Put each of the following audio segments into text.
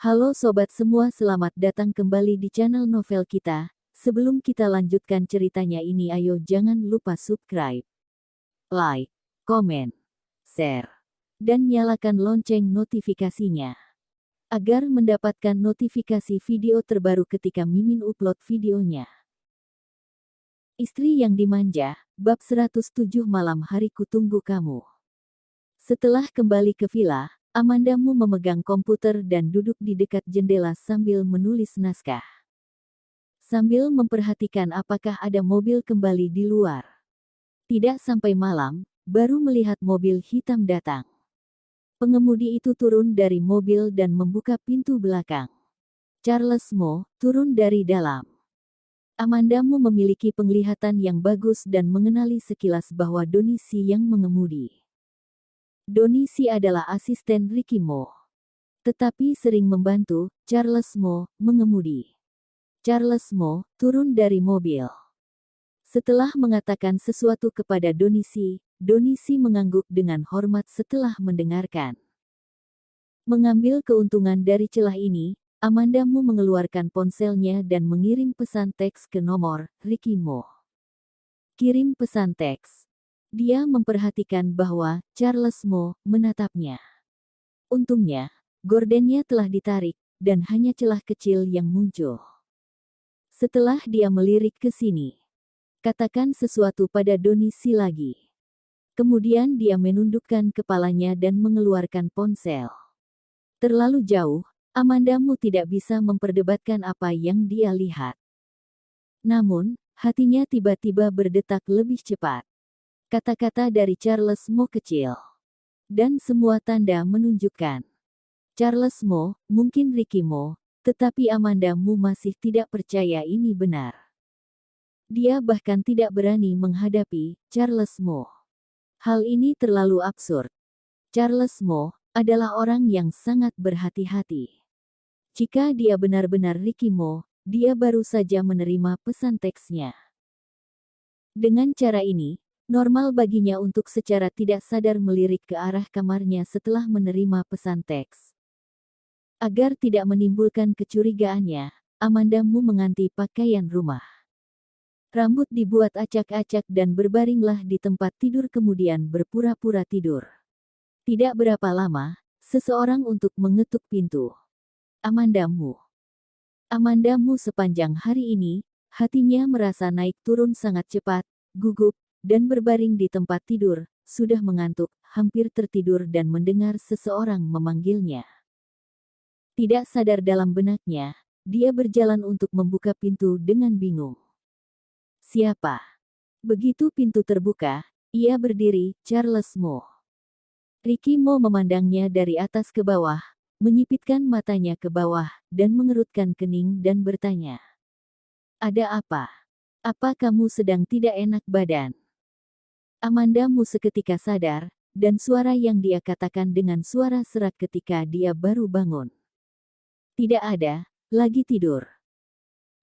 Halo sobat semua, selamat datang kembali di channel novel kita. Sebelum kita lanjutkan ceritanya ini, ayo jangan lupa subscribe, like, komen, share, dan nyalakan lonceng notifikasinya agar mendapatkan notifikasi video terbaru ketika Mimin upload videonya. Istri yang dimanja, bab 107 malam hari kutunggu kamu. Setelah kembali ke villa, Amandamu memegang komputer dan duduk di dekat jendela sambil menulis naskah. Sambil memperhatikan apakah ada mobil kembali di luar. Tidak sampai malam, baru melihat mobil hitam datang. Pengemudi itu turun dari mobil dan membuka pintu belakang. Charles Mo turun dari dalam. Amandamu memiliki penglihatan yang bagus dan mengenali sekilas bahwa Donisi yang mengemudi. Donisi adalah asisten Ricky Mo, tetapi sering membantu Charles Mo mengemudi. Charles Mo turun dari mobil. Setelah mengatakan sesuatu kepada Donisi, Donisi mengangguk dengan hormat setelah mendengarkan. Mengambil keuntungan dari celah ini, Amandamu mengeluarkan ponselnya dan mengirim pesan teks ke nomor Ricky Mo. Kirim pesan teks. Dia memperhatikan bahwa Charles Mo menatapnya. Untungnya, gordennya telah ditarik, dan hanya celah kecil yang muncul. Setelah dia melirik ke sini, katakan sesuatu pada Donisi lagi. Kemudian dia menundukkan kepalanya dan mengeluarkan ponsel. Terlalu jauh, Amandamu tidak bisa memperdebatkan apa yang dia lihat. Namun, hatinya tiba-tiba berdetak lebih cepat. Kata-kata dari Charles Mo kecil. Dan semua tanda menunjukkan. Charles Mo, mungkin Ricky Mo, tetapi Amandamu masih tidak percaya ini benar. Dia bahkan tidak berani menghadapi Charles Mo. Hal ini terlalu absurd. Charles Mo adalah orang yang sangat berhati-hati. Jika dia benar-benar Ricky Mo, dia baru saja menerima pesan teksnya. Dengan cara ini, normal baginya untuk secara tidak sadar melirik ke arah kamarnya setelah menerima pesan teks. Agar tidak menimbulkan kecurigaannya, Amandamu menganti pakaian rumah. Rambut dibuat acak-acak dan berbaringlah di tempat tidur kemudian berpura-pura tidur. Tidak berapa lama, seseorang untuk mengetuk pintu. Amandamu. Amandamu sepanjang hari ini, hatinya merasa naik turun sangat cepat, gugup, dan berbaring di tempat tidur, sudah mengantuk, hampir tertidur dan mendengar seseorang memanggilnya. Tidak sadar dalam benaknya, dia berjalan untuk membuka pintu dengan bingung. Siapa? Begitu pintu terbuka, ia berdiri, Charles Mo. Ricky Mo memandangnya dari atas ke bawah, menyipitkan matanya ke bawah, dan mengerutkan kening dan bertanya. Ada apa? Apa kamu sedang tidak enak badan? Amandamu seketika sadar, dan suara yang dia katakan dengan suara serak ketika dia baru bangun. Tidak ada, lagi tidur.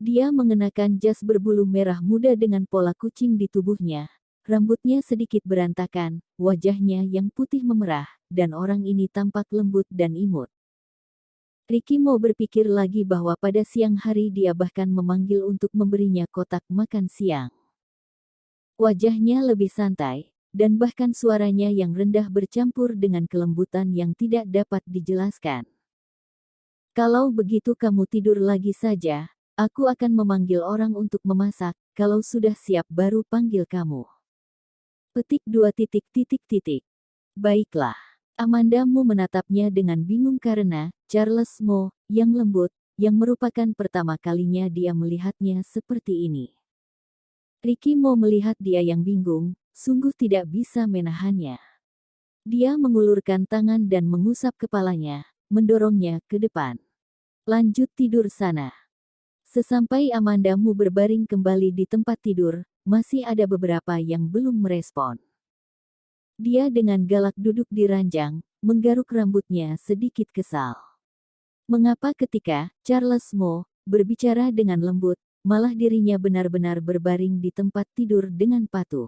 Dia mengenakan jas berbulu merah muda dengan pola kucing di tubuhnya, rambutnya sedikit berantakan, wajahnya yang putih memerah, dan orang ini tampak lembut dan imut. Ricky Mo berpikir lagi bahwa pada siang hari dia bahkan memanggil untuk memberinya kotak makan siang. Wajahnya lebih santai, dan bahkan suaranya yang rendah bercampur dengan kelembutan yang tidak dapat dijelaskan. Kalau begitu kamu tidur lagi saja, aku akan memanggil orang untuk memasak, kalau sudah siap baru panggil kamu. Petik 2 titik titik titik. Baiklah. Amandamu menatapnya dengan bingung karena Charles Mo, yang lembut, yang merupakan pertama kalinya dia melihatnya seperti ini. Ricky Mo melihat dia yang bingung, sungguh tidak bisa menahannya. Dia mengulurkan tangan dan mengusap kepalanya, mendorongnya ke depan. Lanjut tidur sana. Sesampai Amandamu berbaring kembali di tempat tidur, masih ada beberapa yang belum merespon. Dia dengan galak duduk di ranjang, menggaruk rambutnya sedikit kesal. Mengapa ketika Charles Mo berbicara dengan lembut, malah dirinya benar-benar berbaring di tempat tidur dengan patuh.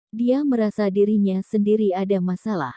Dia merasa dirinya sendiri ada masalah.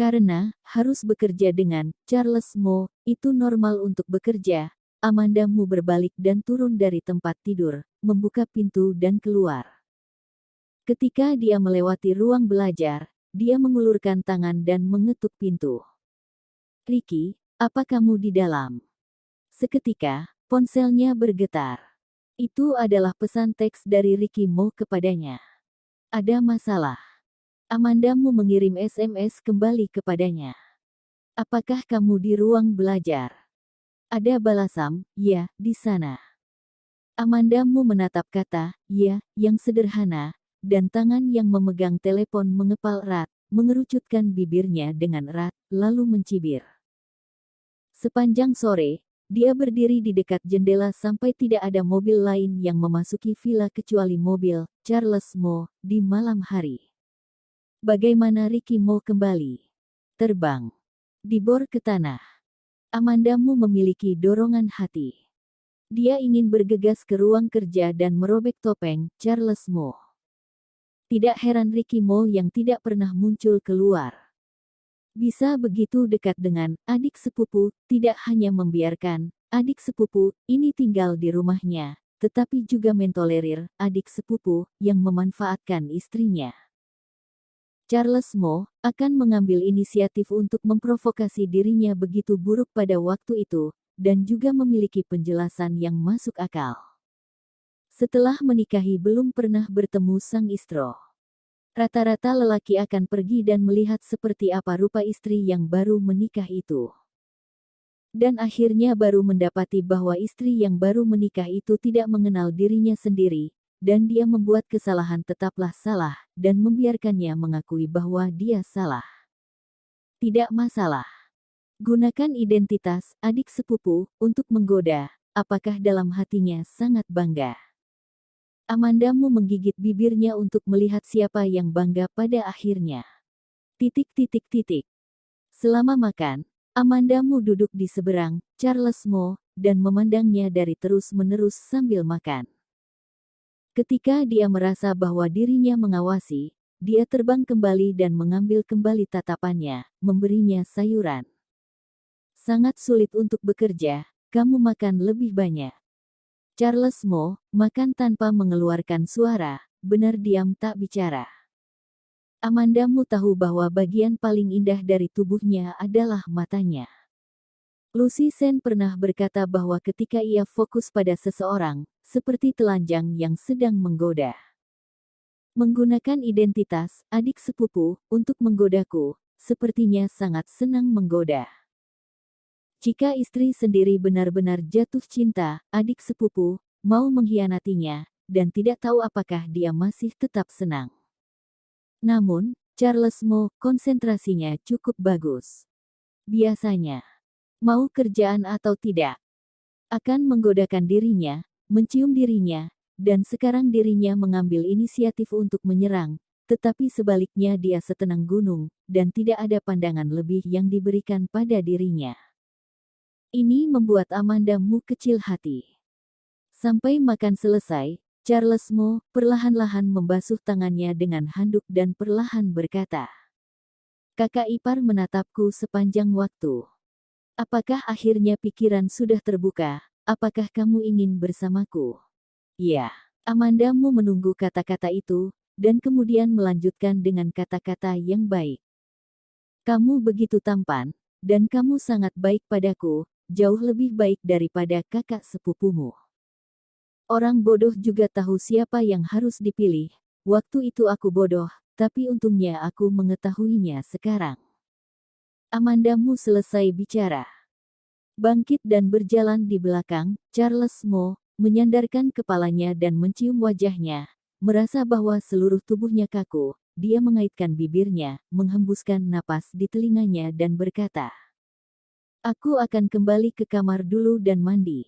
Karena harus bekerja dengan Charles Mo, itu normal untuk bekerja. Amanda Mu berbalik dan turun dari tempat tidur, membuka pintu dan keluar. Ketika dia melewati ruang belajar, dia mengulurkan tangan dan mengetuk pintu. "Ricky, apa kamu di dalam?" Seketika, ponselnya bergetar. Itu adalah pesan teks dari Ricky Mo kepadanya. "Ada masalah?" Amanda Mu mengirim SMS kembali kepadanya. "Apakah kamu di ruang belajar?" Ada balasan, "Ya, di sana." Amanda Mu menatap kata, "Ya," yang sederhana, dan tangan yang memegang telepon mengepal erat, mengerucutkan bibirnya dengan erat, lalu mencibir. Sepanjang sore, dia berdiri di dekat jendela sampai tidak ada mobil lain yang memasuki villa kecuali mobil Charles Mo di malam hari. Bagaimana Ricky Mo kembali? Terbang. Dibor ke tanah. Amanda Mu memiliki dorongan hati. Dia ingin bergegas ke ruang kerja dan merobek topeng Charles Mo. Tidak heran Ricky Mo yang tidak pernah muncul keluar. Bisa begitu dekat dengan adik sepupu, tidak hanya membiarkan adik sepupu ini tinggal di rumahnya, tetapi juga mentolerir adik sepupu yang memanfaatkan istrinya. Charles Mo akan mengambil inisiatif untuk memprovokasi dirinya begitu buruk pada waktu itu, dan juga memiliki penjelasan yang masuk akal. Setelah menikahi belum pernah bertemu sang istri. Rata-rata lelaki akan pergi dan melihat seperti apa rupa istri yang baru menikah itu. Dan akhirnya baru mendapati bahwa istri yang baru menikah itu tidak mengenal dirinya sendiri, dan dia membuat kesalahan tetaplah salah, dan membiarkannya mengakui bahwa dia salah. Tidak masalah. Gunakan identitas adik sepupu untuk menggoda, apakah dalam hatinya sangat bangga. Amanda Mu menggigit bibirnya untuk melihat siapa yang bangga pada akhirnya. Selama makan, Amanda Mu duduk di seberang Charles Mo, dan memandangnya dari terus-menerus sambil makan. Ketika dia merasa bahwa dirinya mengawasi, dia terbang kembali dan mengambil kembali tatapannya, memberinya sayuran. Sangat sulit untuk bekerja, kamu makan lebih banyak. Charles Mo makan tanpa mengeluarkan suara, benar diam tak bicara. Amanda Mu tahu bahwa bagian paling indah dari tubuhnya adalah matanya. Lucy Sen pernah berkata bahwa ketika ia fokus pada seseorang, seperti telanjang yang sedang menggoda. Menggunakan identitas adik sepupu untuk menggodaku, sepertinya sangat senang menggoda. Jika istri sendiri benar-benar jatuh cinta, adik sepupu mau mengkhianatinya, dan tidak tahu apakah dia masih tetap senang. Namun, Charles Mo konsentrasinya cukup bagus. Biasanya, mau kerjaan atau tidak, akan menggodakan dirinya, mencium dirinya, dan sekarang dirinya mengambil inisiatif untuk menyerang, tetapi sebaliknya dia setenang gunung, dan tidak ada pandangan lebih yang diberikan pada dirinya. Ini membuat Amanda Mu kecil hati. Sampai makan selesai, Charles Mo perlahan-lahan membasuh tangannya dengan handuk dan perlahan berkata, "Kakak ipar menatapku sepanjang waktu. Apakah akhirnya pikiran sudah terbuka? Apakah kamu ingin bersamaku?" "Ya." Amanda Mu menunggu kata-kata itu, dan kemudian melanjutkan dengan kata-kata yang baik. "Kamu begitu tampan, dan kamu sangat baik padaku, jauh lebih baik daripada kakak sepupumu. Orang bodoh juga tahu siapa yang harus dipilih. Waktu itu aku bodoh, tapi untungnya aku mengetahuinya sekarang." Amanda Mu selesai bicara. Bangkit dan berjalan di belakang, Charles Mo menyandarkan kepalanya dan mencium wajahnya, merasa bahwa seluruh tubuhnya kaku. Dia mengaitkan bibirnya, menghembuskan napas di telinganya dan berkata, "Aku akan kembali ke kamar dulu dan mandi."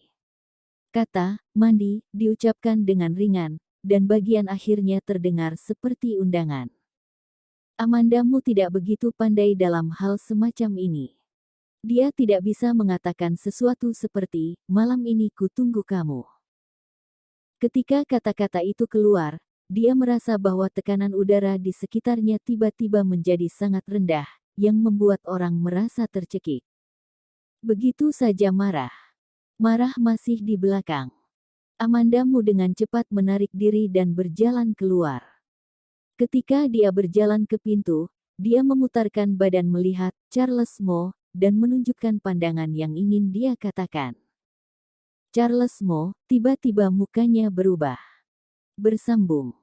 Kata "mandi" diucapkan dengan ringan, dan bagian akhirnya terdengar seperti undangan. Amanda Mu tidak begitu pandai dalam hal semacam ini. Dia tidak bisa mengatakan sesuatu seperti, "Malam ini ku tunggu kamu." Ketika kata-kata itu keluar, dia merasa bahwa tekanan udara di sekitarnya tiba-tiba menjadi sangat rendah, yang membuat orang merasa tercekik. Begitu saja marah. Marah masih di belakang. Amandamu dengan cepat menarik diri dan berjalan keluar. Ketika dia berjalan ke pintu, dia memutarkan badan melihat Charles Mo dan menunjukkan pandangan yang ingin dia katakan. Charles Mo, tiba-tiba mukanya berubah. Bersambung.